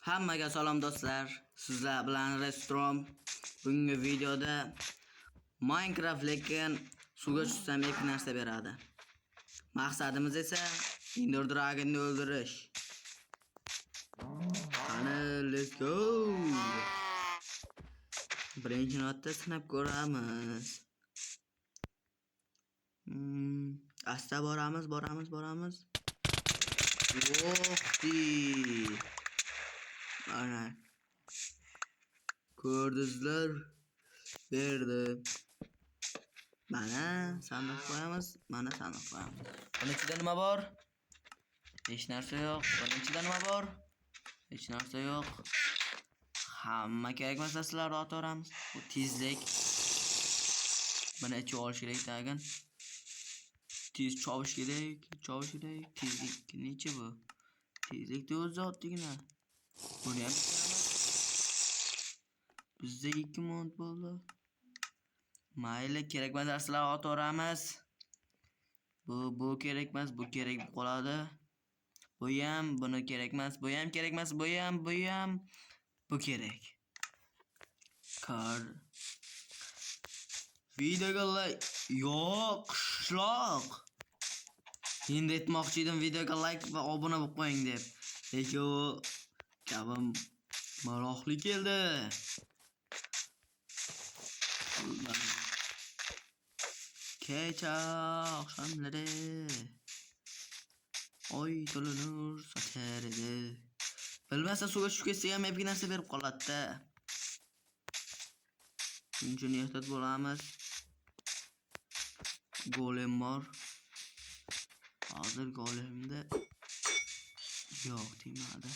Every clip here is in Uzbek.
Hammaga salom do'stlar. Sizlar bilan Restrom. Bugungi videoda Minecraft lekin suvga tushsam ilk narsa beradi. Maqsadimiz esa Ender Dragon'ni o'ldirish. Qani, let's go. Birinchi notda sinab ko'ramiz. Asta boramiz. Vo'xti. Ana. Ko'rdingizlar? Berdi. Mana sandiq qo'yamiz. Buni ichida nima bor? Hech narsa yo'q. Buni ichida nima bor? Hech narsa yo'q. Hamma kerak narsalarni otaveramiz. Bu tezlik. Buni ichib olish kerak tag'in. Tez chovish kerak. Tezlik necha bu? Tezlikni o'zi otdigina. Buni ham bizda 2 mont bo'ldi. Mayli, kerakmas narsalarni otaveramiz. Bu kerakmas, bu kerak qoladi. Bu ham, buni kerakmas, bu ham kerakmas, bu ham. Bu kerak. Kar. Videoga like yo'q, qishloq. Endi aytmoqchi edim videoga like va obuna bo'lib qo'ying deb. Lekin kabim maroqli keldi. Kecha oqshomlari oy to'la nur sochar edi. Bilmasa suvga tushib ketsa ham hep narsa berib qoladi-da. Shunchani ehtiyot bo'lamiz. Golem bor. Hozir golemda yo'q tegmadi.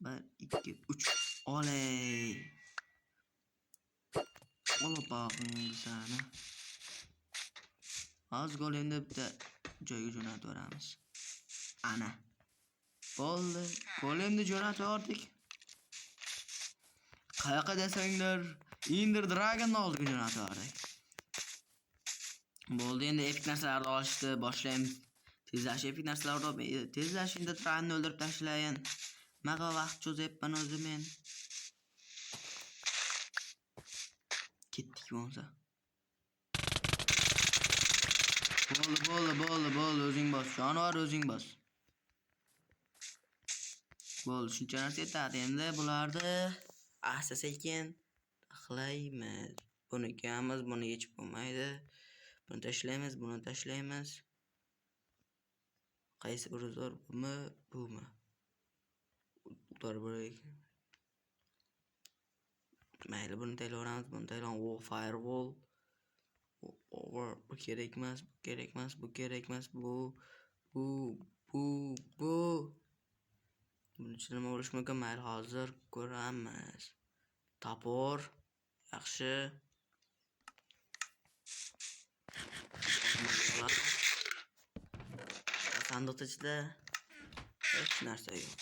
1 2 3 oley. Olapaqingizani. Hozir golemda bitta joyga jo'natib beramiz. Ana. Bo'ldi. Golemni jo'natib yubordik. Qayoqqa desanglar, Ender Dragon'ni oldiga jo'natib yubordik. Bo'ldi, endi epik narsalarni olishni boshlaymiz. Tezlash epik narsalarni olib, tezlash Ender Dragon'ni o'ldirib tashlayin. Maga vaqt cho'zyapman o'zi men. Ketdik bo'lsa. Bo'ldi, o'zing bos. Jonivor o'zing bos. Bo'ldi, shuncha narsa yetadi. Endi bularni asta-sekin taxlaymiz. Buni kiyamiz, buni yechib bo'lmaydi. Buni tashlaymiz. Qaysi biri zo'r, bumi? Ular bo'laylik. Mayli, buni tayyoramiz, firewall. Bu kerakmas. Bu. Buni ichida nima bo'lishi mumkin? Mayli, hozir ko'ramiz. Topor. Yaxshi. Sandiq ichida hech narsa yo'q.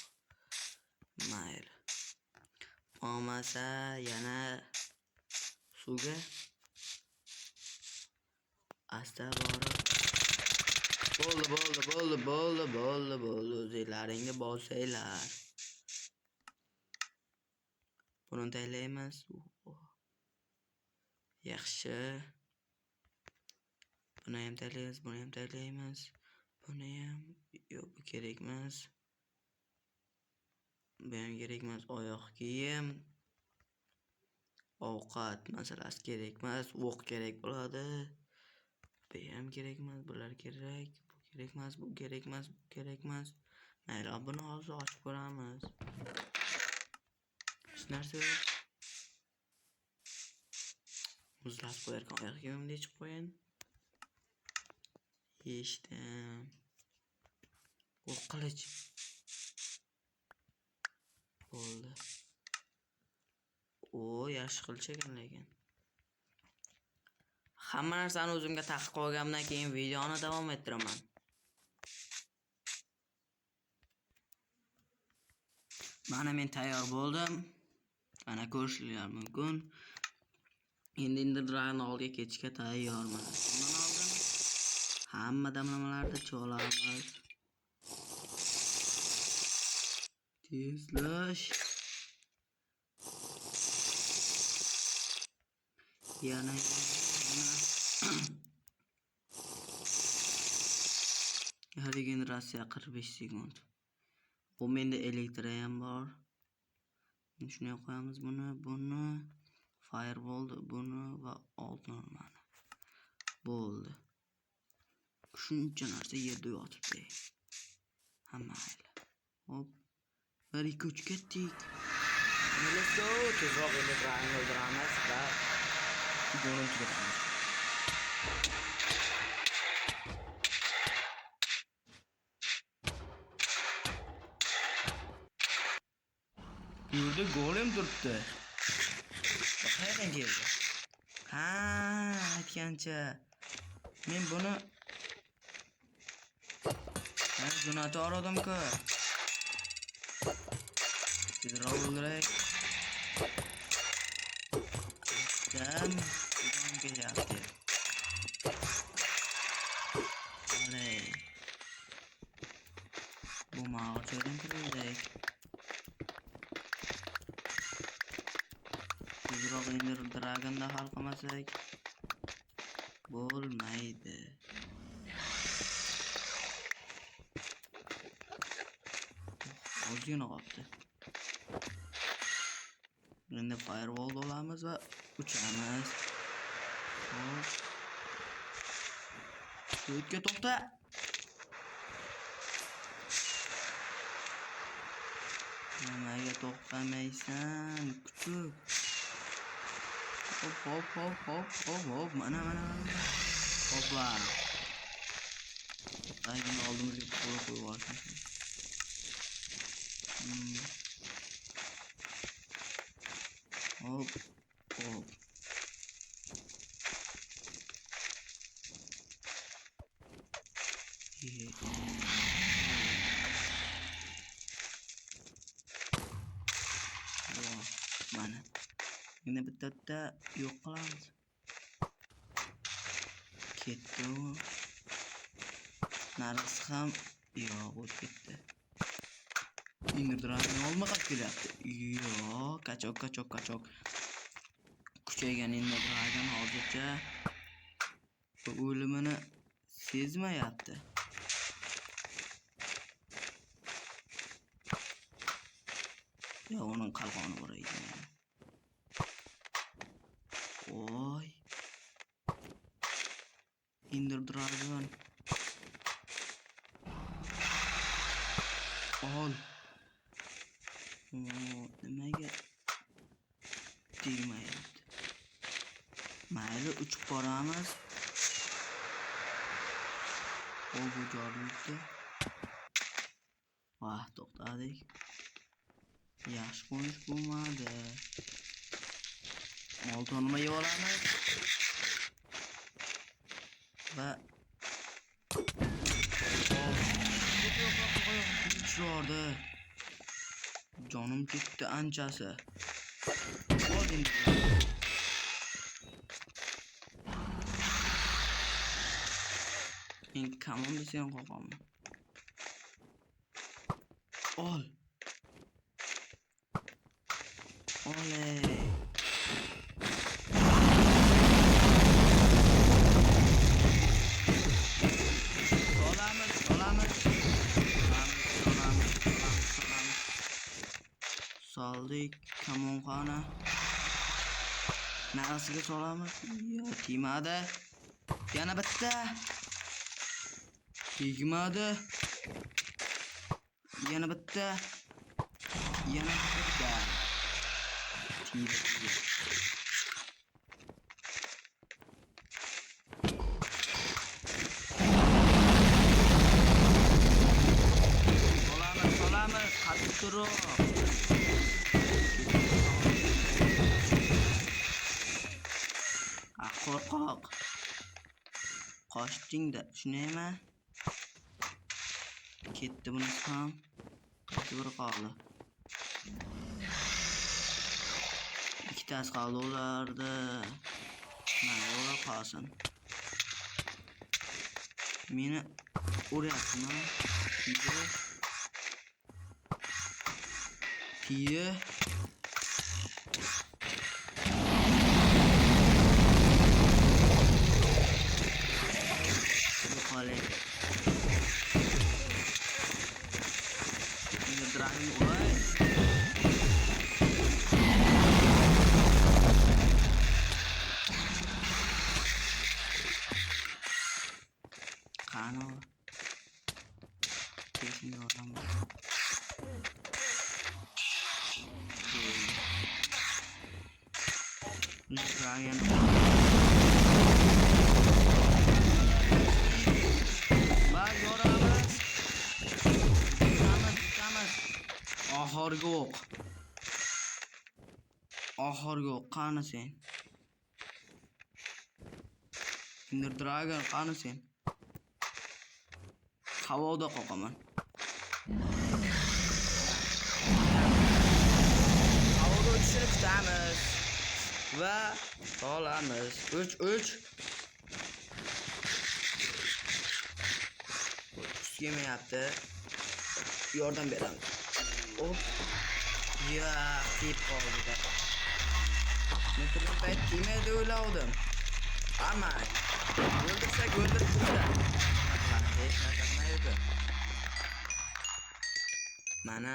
Mayli. Bo'lmasa yana suvga asta borib. Bo'ldi. O'zlaringga bosinglar. Buni taylaymiz. Yaxshi. Buni ham taylaymiz. Buni ham yo'q, bu kerakmas. Bu ham kerakmas. Oyoq kiyim. Ovqat masalasi kerakmas. O'q kerak bo'ladi. Bu ham kerakmas. Bular kerak. Bu kerakmas. Mayli, buni hozir ochib ko'ramiz. Hech narsa yo'q. Muzlatib qo'yarkan oyoq kiyimimni yechib qo'yin. Yechdim. O qilich. Bo'ldi. Yaxshi qilich ekan lekin. Hamma narsani o'zimga taqib qo'ygandan keyin videoni davom ettiraman. Mana men tayyor bo'ldim. Ana ko'rishingiz mumkin. Endi Ender Dragon oldiga ketishga tayyorman. Bundan oldin hamma damlamalarni cho'lamiz. Tezlash. Yana regeneratsiya 45 sekund. Bu menda elektr ham bor. Shunday qo'yamiz buni, firewall buni va oltin normani. Bo'ldi. Shuncha narsa yerda yotibdi. Hamma mayli. Hop. 1-2-3 ketdik. Melisa tezroq elektrani o'ldiramiz va Golni tugatamiz. Yurda golem turibdi. Qayerdan keldi? Ha, aytgancha. Men buni jo'natar odam-ku. Tezroq o'ldiray. Dam, jon kelyapti. Oley. Bu ma'lum joydan kirildik. Tezroq Ender Dragon'da hal qilmasak bo'lmaydi. Ozgina qoldi. Endi firewall olamiz va uchamiz. Hop. O'tga to'xta. Nimaga to'xtamaysan? Kuchuk. Hop. Mana. Hopla. Ayni oldimizga qo'yib yuborsin. Hop. Mana. Endi bitta yo'q qilamiz. Ketdi u. Narisi ham yo'q o'tib ketdi. Ender Dragon olmaqab kelyapti. Yo'q, qachok. Kuchaygan Ender Dragon hozircha o'limini sezmayapti. Ya onun qalqoni bor ekan. Oy. Ender Dragon. Ol. Nimaga tegmayapti? Mayli uchib boramiz. O bu joyda. Vah, to'xtadik. Yaxshi qo'nish bo'lmadi. Oltinni yeb olamiz. Va Şurada canım gitti anchasi. Oldin. Men kamon desang qo'qaman. Ol. Oley. Soldik kamonxona. Narasiga solamiz. Yo, tegmadi. Yana bitta. Tegmadi. Yana bitta. Tegdi. Solamiz. Qatib turib. Qo'rqoq. Qochding-da, shunaymi? Ketdi bunisi ham. To'g'ri qoldi. Ikkitasi qoldi ularda. Mana ular qolsin. Meni uryaptimi? Iye. Yo'qolay. Dragon voy. Qani? Kesin yordam. Dragon. Bak yoramiz. Chiqamiz. Oxirgi o'q. Qani sen? Ender Dragon qani sen? Havoda qoqaman. Havoga uchishini kutamiz va olamiz. 3 yemayapti. Yordam beramiz. Hop. Ya, tip qoldi. Metrodan payt kimedi o'ylavdim. Ama o'ldirsak o'ldirib qo'yadi. Hech narsa qilmaydi. Mana.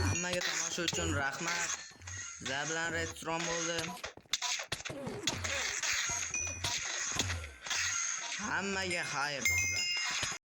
Hammaga tomosha uchun rahmat. Sizlar bilan restoran bo'ldi. Hammaga xayr.